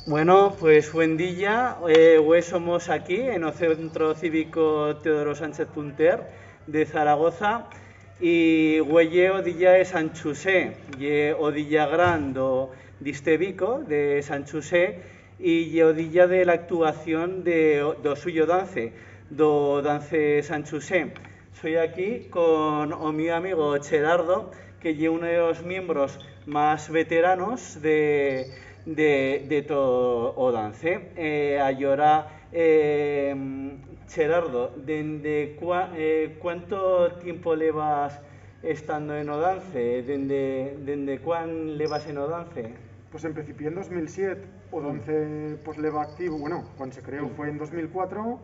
Bueno, pues buen día. Hoy somos aquí en el Centro Cívico Teodoro Sánchez Punter de Zaragoza y hoy o día de San Chusé, o día grande d'este Vico de San Chusé y o día de la actuación do suyo dance, do dance San Chusé. Soy aquí con mi amigo Gerardo, que es uno de los miembros más veteranos de todo o dance. Allora, Gerardo, ¿cuánto tiempo llevas estando en o dance? ¿Desde cuándo llevas en o dance? Pues en principio en 2007, o dance pues leva activo, bueno, cuando se creó fue en 2004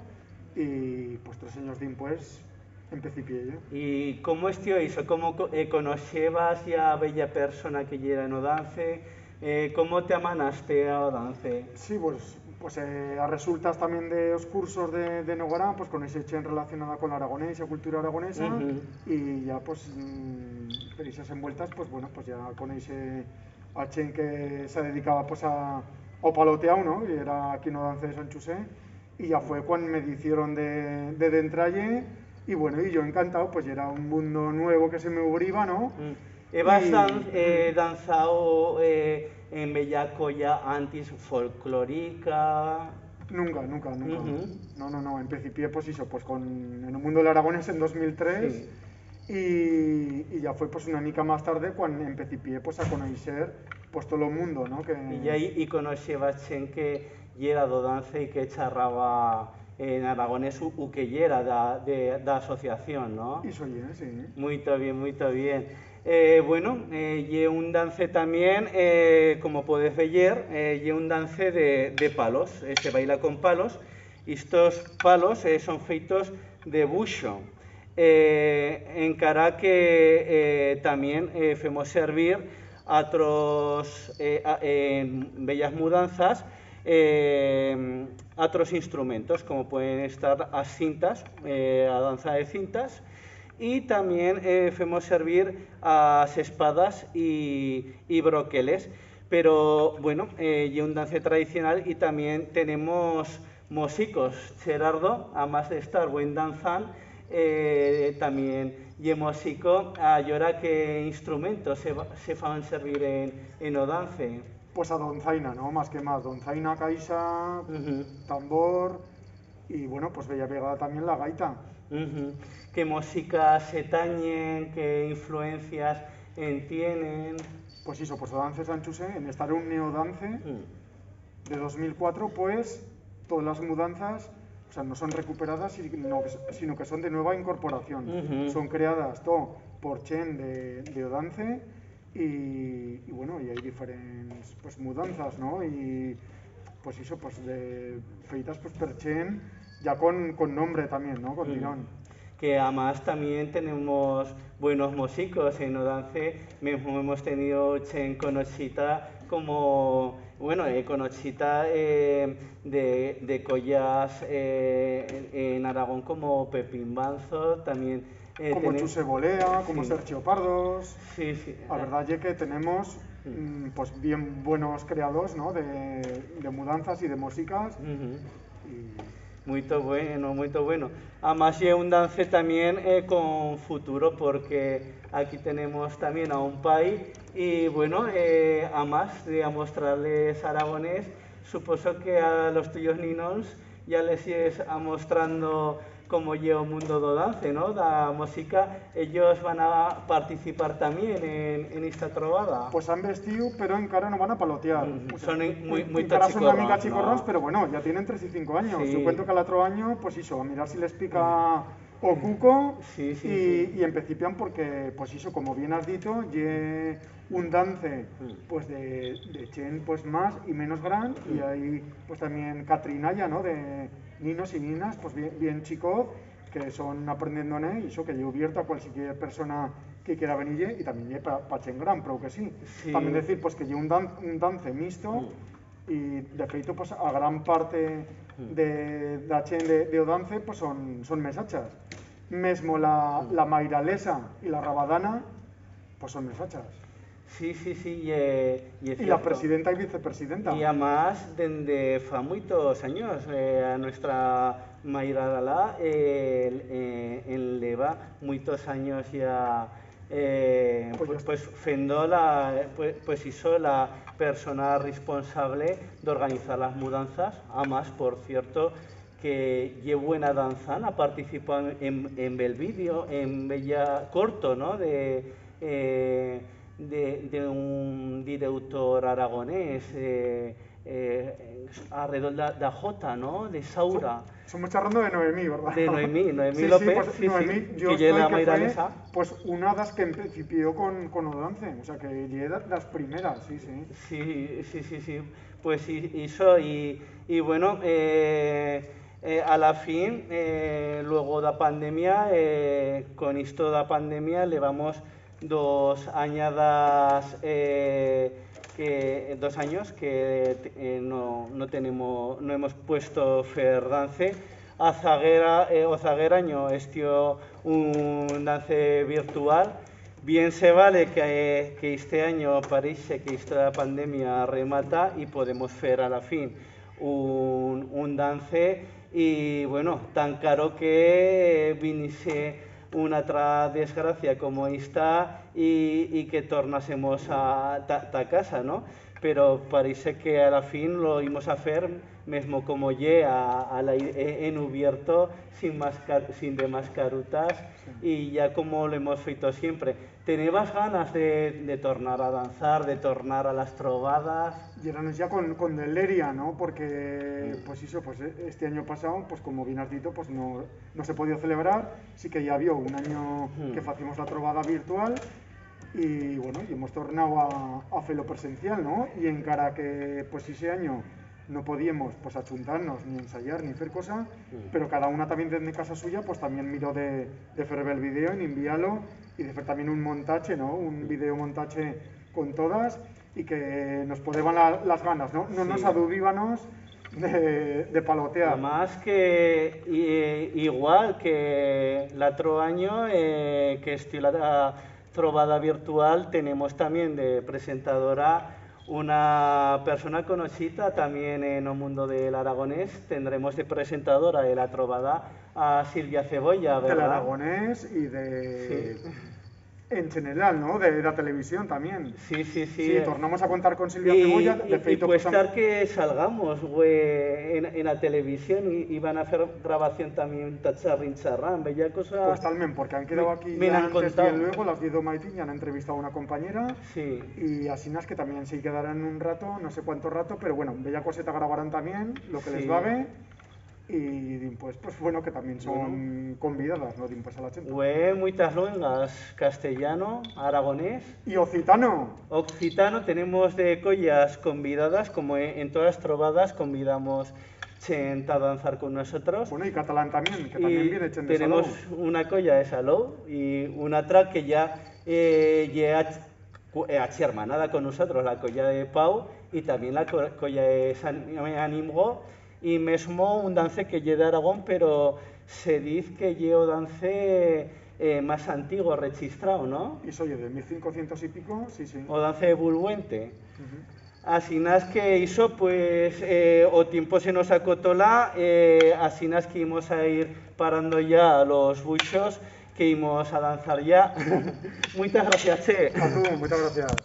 y pues 3 años después empecé yo. ¿Y cómo estuvo eso? ¿Cómo conocías ya a bella persona que era en o dance? ¿Cómo te amanaste a o dance? Sí, pues a resultas también de los cursos de Nogora, pues con ese chen relacionada con la aragonesa, cultura aragonesa, y ya pues por esas envueltas, pues bueno, pues ya con ese a chen que se dedicaba pues ao paloteado, ¿no? Y era aquí no dance de San Chusé, y ya fue cuando me hicieron de entralle, y bueno, y yo encantado, pues ya era un mundo nuevo que se me abriba, ¿no? ¿Has danzado en bella colla antes folclórica? Nunca, nunca, nunca. No. Empecé pues eso, pues en el mundo del aragonés en 2003 Sí. y ya fue pues una mica más tarde cuando empecé pues a conocer pues todo el mundo, ¿no? Y ahí conocías gente que era do dance y que charraba en aragonés u que era da asociación, ¿no? Eso ya, sí. Muy bien, muy bien. Bueno, y un dance también, como podéis ver, y un dance de palos, se baila con palos, y estos palos son feitos de buxo. Encara que también hacemos servir en bellas mudanzas otros instrumentos, como pueden estar las cintas, a danza de cintas, y también hacemos servir a espadas y broqueles. Pero bueno, y un dance tradicional y también tenemos músicos. Gerardo, además de estar buen danzán, también y músico, ahora qué instrumentos se fan servir en o dance. Pues a donzaina, ¿no? Más que más, donzaina, caixa, tambor y bueno, pues bella pegada también la gaita. ¿Qué música se tañen? ¿Qué influencias tienen? Pues eso, pues o dance San Chusé, en estar un neodance de 2004, pues todas las mudanzas, o sea, no son recuperadas, sino que son de nueva incorporación. Son creadas todo por chen de Odance y bueno, y hay diferentes pues mudanzas, ¿no? Y pues eso, pues de feitas pues per chen, ya con nombre también, ¿no? Con tirón. Que además también tenemos buenos músicos en Odance, mismo hemos tenido Chen Conocita como, bueno, Conocita de collas en Aragón como Pepín Banzo, también Como Chuse Bolea, como sí. Sergio Pardos. Sí, sí. La verdad es que tenemos pues bien buenos creadores, ¿no? de mudanzas y de músicas. Muy bueno, muy bueno. Además, es un dance también con futuro, porque aquí tenemos también a un país y bueno, además de mostrarles aragonés, supongo que a los tuyos niños ya les es a mostrando cómo lleva el mundo do dance, ¿no? Da música, ellos van a participar también en esta trovada. Pues han vestido, pero en cara no van a palotear. Son muy en cara son una mica tachicorrons, chicorrons, ¿no? pero bueno, ya tienen 3 y 5 años. Sí. Yo cuento que al otro año, pues eso, a mirar si les pica o cuco Sí. y en principio porque, pues eso, como bien has dicho, ye un dance pues de chen pues más y menos gran y hay pues también catrinalla, ¿no? De niños y niñas, pues bien chicos que son aprendiendo y eso que yo abierto a cualquier persona que quiera venir y también para chen gran, pero que sí. También decir pues que un dance mixto y de feito pues a gran parte de la chen de o dance pues son mesachas. Mesmo la mairalesa y la rabadana pues son mesachas. Sí, sí, sí, y es Y la cierto. presidenta y vicepresidenta. Y además, desde fa muchos años, a nuestra Mayra Galá en leva muchos años ya pues fendo pues hizo la persona responsable de organizar las mudanzas. Además, por cierto, que lle buena danzana, ha participado en el vídeo, en bella corto, ¿no? De un director aragonés alrededor de la Jota, ¿no? De Saura. Somos charlando de Noemí, ¿verdad? De Noemí Sí, López, pues, sí, Noemí, sí, yo que estoy la que Mayra fue, Lesa. pues una das que principió con Odance, o sea que llegué las primeras, sí, sí. Sí, sí, sí, sí. Pues hizo y bueno, a la fin, luego de la pandemia, con esto de la pandemia, llevamos 2 añadas, 2 años que no hemos puesto Ferdance. A Zaguera, o Zagueraño, un dance virtual. Bien se vale que este año parece que esta pandemia remata y podemos hacer a la fin un dance y bueno, tan caro que viniese una otra desgracia como esta y que tornásemos a casa, ¿no? Pero parece que a la fin lo íbamos a hacer mismo como en abierto, sin de mascarutas y ya como lo hemos feito siempre. ¿Tenías ganas de tornar a danzar, de tornar a las trovadas? Y eran ya con Deleria, ¿no? Porque, pues eso, pues este año pasado, pues como bien has dicho, pues no se podía celebrar. Sí que ya había un año que hacíamos la trovada virtual y bueno, y hemos tornado a hacerlo presencial, ¿no? Y en cara que, pues ese año no podíamos pues achuntarnos, ni ensayar, ni hacer cosas, pero cada una también desde casa suya, pues también miró de hacer el vídeo y enviarlo y de hacer también un montaje, ¿no? Un video montaje con todas y que nos podeban las ganas, ¿no? No nos adubíbanos de palotear. Además que igual que el otro año que la trovada virtual tenemos también de presentadora una persona conocida también en el mundo del aragonés. Tendremos de presentadora de la trovada a Silvia Cebolla, ¿verdad? Del aragonés y de... Sí. En general, ¿no? De la televisión también. Sí, sí, sí. Sí, tornamos a contar con Silvia Cebolla. De feito, puede estar que salgamos, güey, en la televisión y van a hacer grabación también tacharrincharrán, bella cosa. Pues talmente, porque han quedado aquí me han antes contado. y luego, las 10 de Maitín, ya han entrevistado a una compañera. Sí. Y así nas que también se quedarán un rato, no sé cuánto rato, pero bueno, bella coseta grabarán también, lo que les va ver. Y pues bueno, que también son convidadas, ¿no? Pues a la gente. Güey, muchas lenguas, castellano, aragonés. Y occitano. Occitano tenemos de collas convidadas, como en todas las trovadas convidamos gente a danzar con nosotros. Bueno, y catalán también, que también viene chen de tenemos Salou. una colla de Salou y una otra que ya hermanada con nosotros, la colla de Pau y también la colla de San Animgo y mesmo un dance que lle de Aragón, pero se dice que lle o dance más antiguo registrado, ¿no? Y soy de 1500 y pico, sí, sí. O dance de Bulbuente. Así nas que hizo, pues, o tiempo se nos acotola, así nas que íbamos a ir parando ya los buchos, que íbamos a danzar ya. Muchas gracias, Che. A tú, muchas gracias.